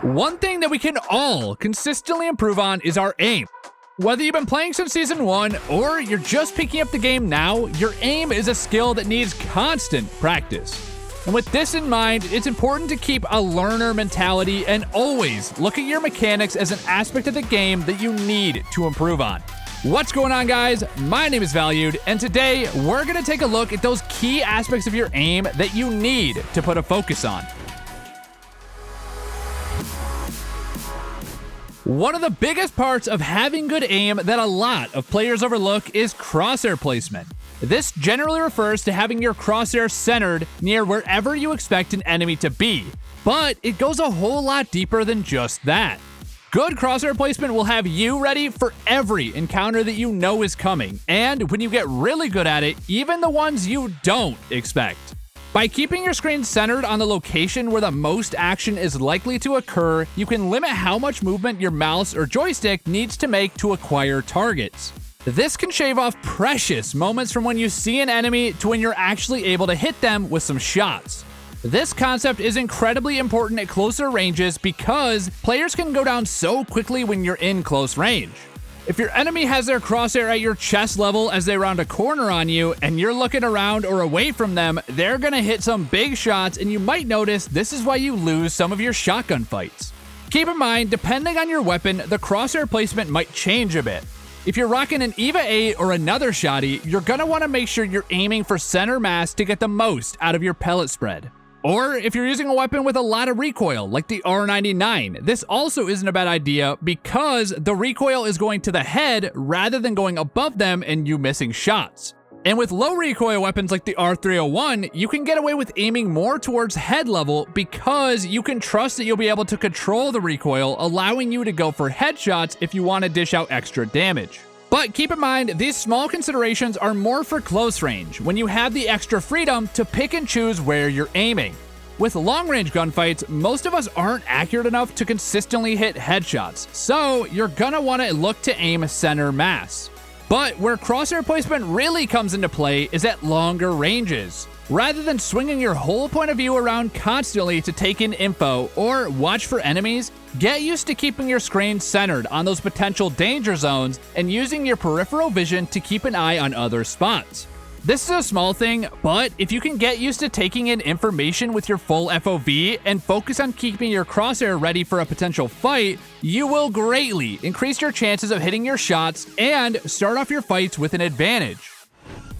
One thing that we can all consistently improve on is our aim. Whether you've been playing since Season 1 or you're just picking up the game now, your aim is a skill that needs constant practice. And with this in mind, it's important to keep a learner mentality and always look at your mechanics as an aspect of the game that you need to improve on. What's going on, guys? My name is Valued, and today we're going to take a look at those key aspects of your aim that you need to put a focus on. One of the biggest parts of having good aim that a lot of players overlook is crosshair placement. This generally refers to having your crosshair centered near wherever you expect an enemy to be, but it goes a whole lot deeper than just that. Good crosshair placement will have you ready for every encounter that you know is coming, and when you get really good at it, even the ones you don't expect. By keeping your screen centered on the location where the most action is likely to occur, you can limit how much movement your mouse or joystick needs to make to acquire targets. This can shave off precious moments from when you see an enemy to when you're actually able to hit them with some shots. This concept is incredibly important at closer ranges because players can go down so quickly when you're in close range. If your enemy has their crosshair at your chest level as they round a corner on you and you're looking around or away from them, they're gonna hit some big shots, and you might notice this is why you lose some of your shotgun fights. Keep in mind, depending on your weapon, the crosshair placement might change a bit. If you're rocking an EVA 8 or another shotty, you're gonna wanna make sure you're aiming for center mass to get the most out of your pellet spread. Or if you're using a weapon with a lot of recoil, like the R99, this also isn't a bad idea because the recoil is going to the head rather than going above them and you missing shots. And with low recoil weapons like the R301, you can get away with aiming more towards head level because you can trust that you'll be able to control the recoil, allowing you to go for headshots if you want to dish out extra damage. But keep in mind, these small considerations are more for close range, when you have the extra freedom to pick and choose where you're aiming. With long-range gunfights, most of us aren't accurate enough to consistently hit headshots, so you're gonna want to look to aim center mass. But where crosshair placement really comes into play is at longer ranges. Rather than swinging your whole point of view around constantly to take in info or watch for enemies, get used to keeping your screen centered on those potential danger zones and using your peripheral vision to keep an eye on other spots. This is a small thing, but if you can get used to taking in information with your full FOV and focus on keeping your crosshair ready for a potential fight, you will greatly increase your chances of hitting your shots and start off your fights with an advantage.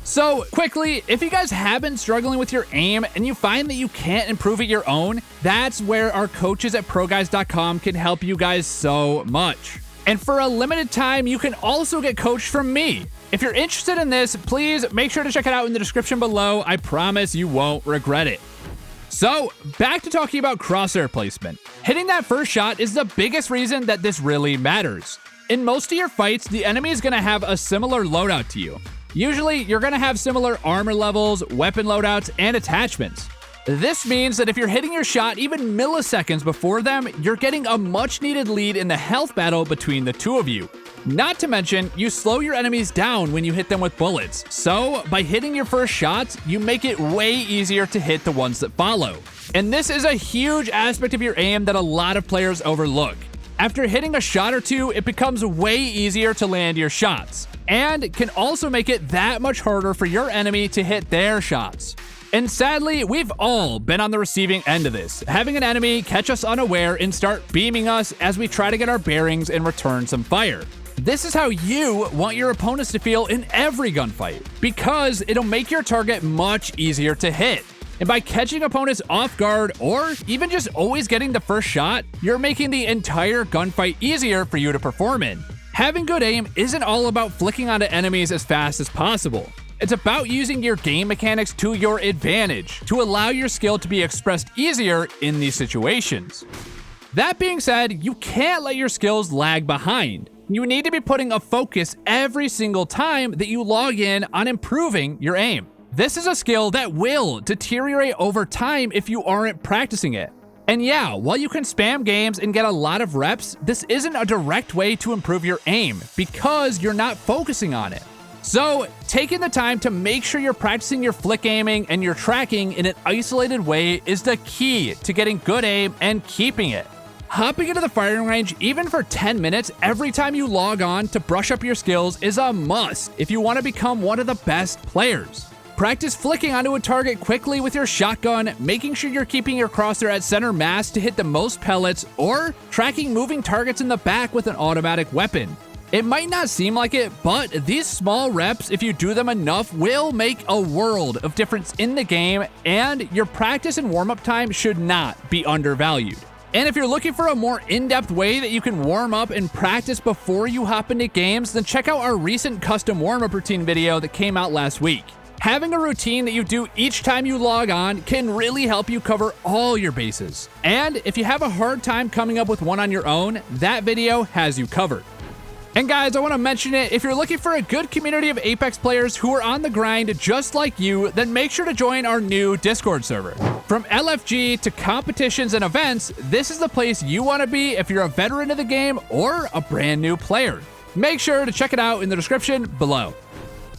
So quickly, if you guys have been struggling with your aim and you find that you can't improve it your own, that's where our coaches at ProGuides.com can help you guys so much. And for a limited time, you can also get coached from me. If you're interested in this, please make sure to check it out in the description below. I promise you won't regret it. So, back to talking about crosshair placement. Hitting that first shot is the biggest reason that this really matters. In most of your fights, the enemy is going to have a similar loadout to you. Usually, you're going to have similar armor levels, weapon loadouts, and attachments. This means that if you're hitting your shot even milliseconds before them, you're getting a much-needed lead in the health battle between the two of you. Not to mention, you slow your enemies down when you hit them with bullets, so by hitting your first shots, you make it way easier to hit the ones that follow. And this is a huge aspect of your aim that a lot of players overlook. After hitting a shot or two, it becomes way easier to land your shots, and can also make it that much harder for your enemy to hit their shots. And sadly, we've all been on the receiving end of this, having an enemy catch us unaware and start beaming us as we try to get our bearings and return some fire. This is how you want your opponents to feel in every gunfight, because it'll make your target much easier to hit. And by catching opponents off guard or even just always getting the first shot, you're making the entire gunfight easier for you to perform in. Having good aim isn't all about flicking onto enemies as fast as possible. It's about using your game mechanics to your advantage to allow your skill to be expressed easier in these situations. That being said, you can't let your skills lag behind. You need to be putting a focus every single time that you log in on improving your aim. This is a skill that will deteriorate over time if you aren't practicing it. And yeah, while you can spam games and get a lot of reps, this isn't a direct way to improve your aim because you're not focusing on it. So, taking the time to make sure you're practicing your flick aiming and your tracking in an isolated way is the key to getting good aim and keeping it. Hopping into the firing range even for 10 minutes every time you log on to brush up your skills is a must if you want to become one of the best players. Practice flicking onto a target quickly with your shotgun, making sure you're keeping your crosshair at center mass to hit the most pellets, or tracking moving targets in the back with an automatic weapon. It might not seem like it, but these small reps, if you do them enough, will make a world of difference in the game, and your practice and warm-up time should not be undervalued. And if you're looking for a more in-depth way that you can warm up and practice before you hop into games, then check out our recent custom warm-up routine video that came out last week. Having a routine that you do each time you log on can really help you cover all your bases. And if you have a hard time coming up with one on your own, that video has you covered. And guys, I want to mention it, if you're looking for a good community of Apex players who are on the grind just like you, then make sure to join our new Discord server. From LFG to competitions and events, this is the place you want to be if you're a veteran of the game or a brand new player. Make sure to check it out in the description below.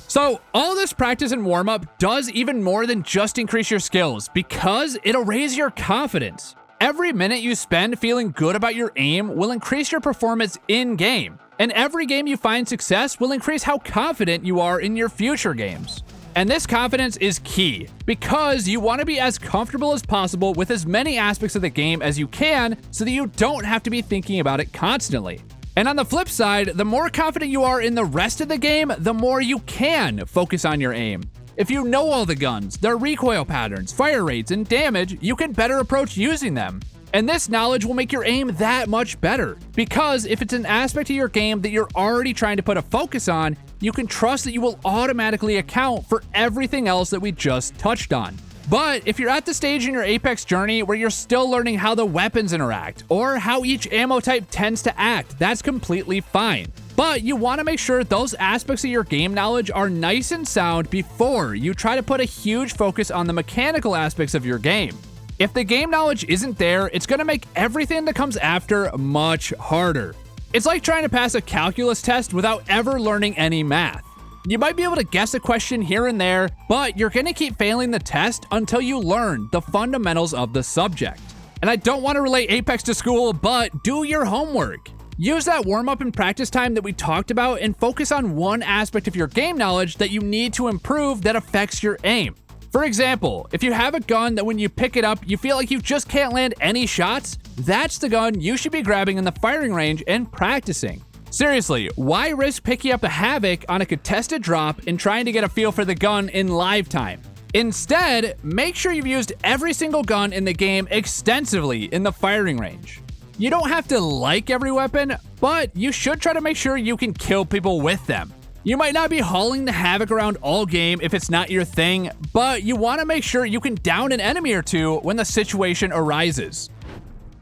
So all this practice and warm-up does even more than just increase your skills, because it'll raise your confidence. Every minute you spend feeling good about your aim will increase your performance in-game, and every game you find success will increase how confident you are in your future games. And this confidence is key, because you want to be as comfortable as possible with as many aspects of the game as you can so that you don't have to be thinking about it constantly. And on the flip side, the more confident you are in the rest of the game, the more you can focus on your aim. If you know all the guns, their recoil patterns, fire rates, and damage, you can better approach using them. And this knowledge will make your aim that much better, because if it's an aspect of your game that you're already trying to put a focus on, you can trust that you will automatically account for everything else that we just touched on. But if you're at the stage in your Apex journey where you're still learning how the weapons interact, or how each ammo type tends to act, that's completely fine. But you want to make sure those aspects of your game knowledge are nice and sound before you try to put a huge focus on the mechanical aspects of your game. If the game knowledge isn't there, it's going to make everything that comes after much harder. It's like trying to pass a calculus test without ever learning any math. You might be able to guess a question here and there, but you're going to keep failing the test until you learn the fundamentals of the subject. And I don't want to relate Apex to school, but do your homework. Use that warm-up and practice time that we talked about and focus on one aspect of your game knowledge that you need to improve that affects your aim. For example, if you have a gun that when you pick it up, you feel like you just can't land any shots, that's the gun you should be grabbing in the firing range and practicing. Seriously, why risk picking up a Havoc on a contested drop and trying to get a feel for the gun in live time? Instead, make sure you've used every single gun in the game extensively in the firing range. You don't have to like every weapon, but you should try to make sure you can kill people with them. You might not be hauling the Havoc around all game if it's not your thing, but you want to make sure you can down an enemy or two when the situation arises.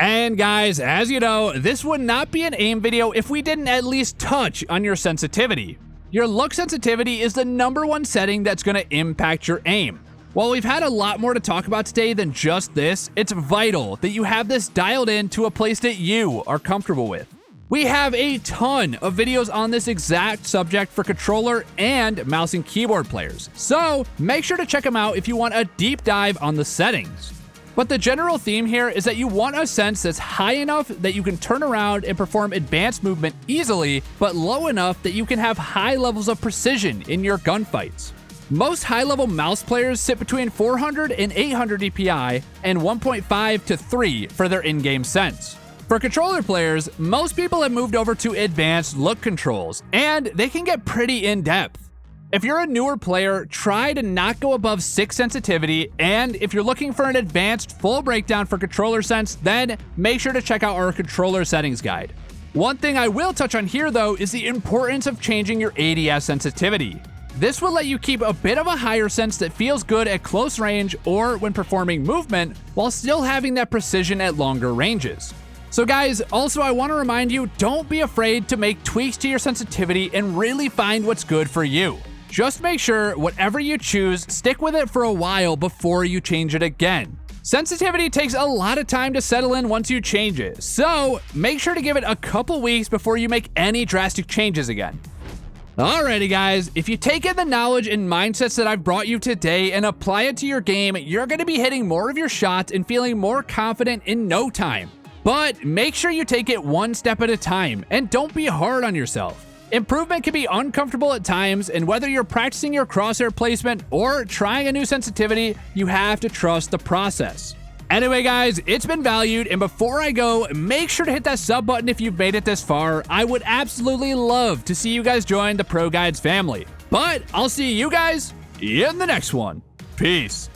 And guys, as you know, this would not be an aim video if we didn't at least touch on your sensitivity. Your look sensitivity is the #1 setting that's going to impact your aim. While we've had a lot more to talk about today than just this, it's vital that you have this dialed in to a place that you are comfortable with. We have a ton of videos on this exact subject for controller and mouse and keyboard players, so make sure to check them out if you want a deep dive on the settings. But the general theme here is that you want a sense that's high enough that you can turn around and perform advanced movement easily, but low enough that you can have high levels of precision in your gunfights. Most high-level mouse players sit between 400 and 800 DPI and 1.5 to 3 for their in-game sense. For controller players, most people have moved over to advanced look controls, and they can get pretty in-depth. If you're a newer player, try to not go above 6 sensitivity, and if you're looking for an advanced full breakdown for controller sense, then make sure to check out our controller settings guide. One thing I will touch on here though is the importance of changing your ADS sensitivity. This will let you keep a bit of a higher sense that feels good at close range or when performing movement, while still having that precision at longer ranges. So guys, also I want to remind you, don't be afraid to make tweaks to your sensitivity and really find what's good for you. Just make sure whatever you choose, stick with it for a while before you change it again. Sensitivity takes a lot of time to settle in once you change it, so make sure to give it a couple weeks before you make any drastic changes again. Alrighty guys, if you take in the knowledge and mindsets that I've brought you today and apply it to your game, you're going to be hitting more of your shots and feeling more confident in no time. But make sure you take it one step at a time and don't be hard on yourself. Improvement can be uncomfortable at times, and whether you're practicing your crosshair placement or trying a new sensitivity, you have to trust the process. Anyway guys, it's been valued, and before I go, make sure to hit that sub button if you've made it this far. I would absolutely love to see you guys join the ProGuides family. But I'll see you guys in the next one. Peace.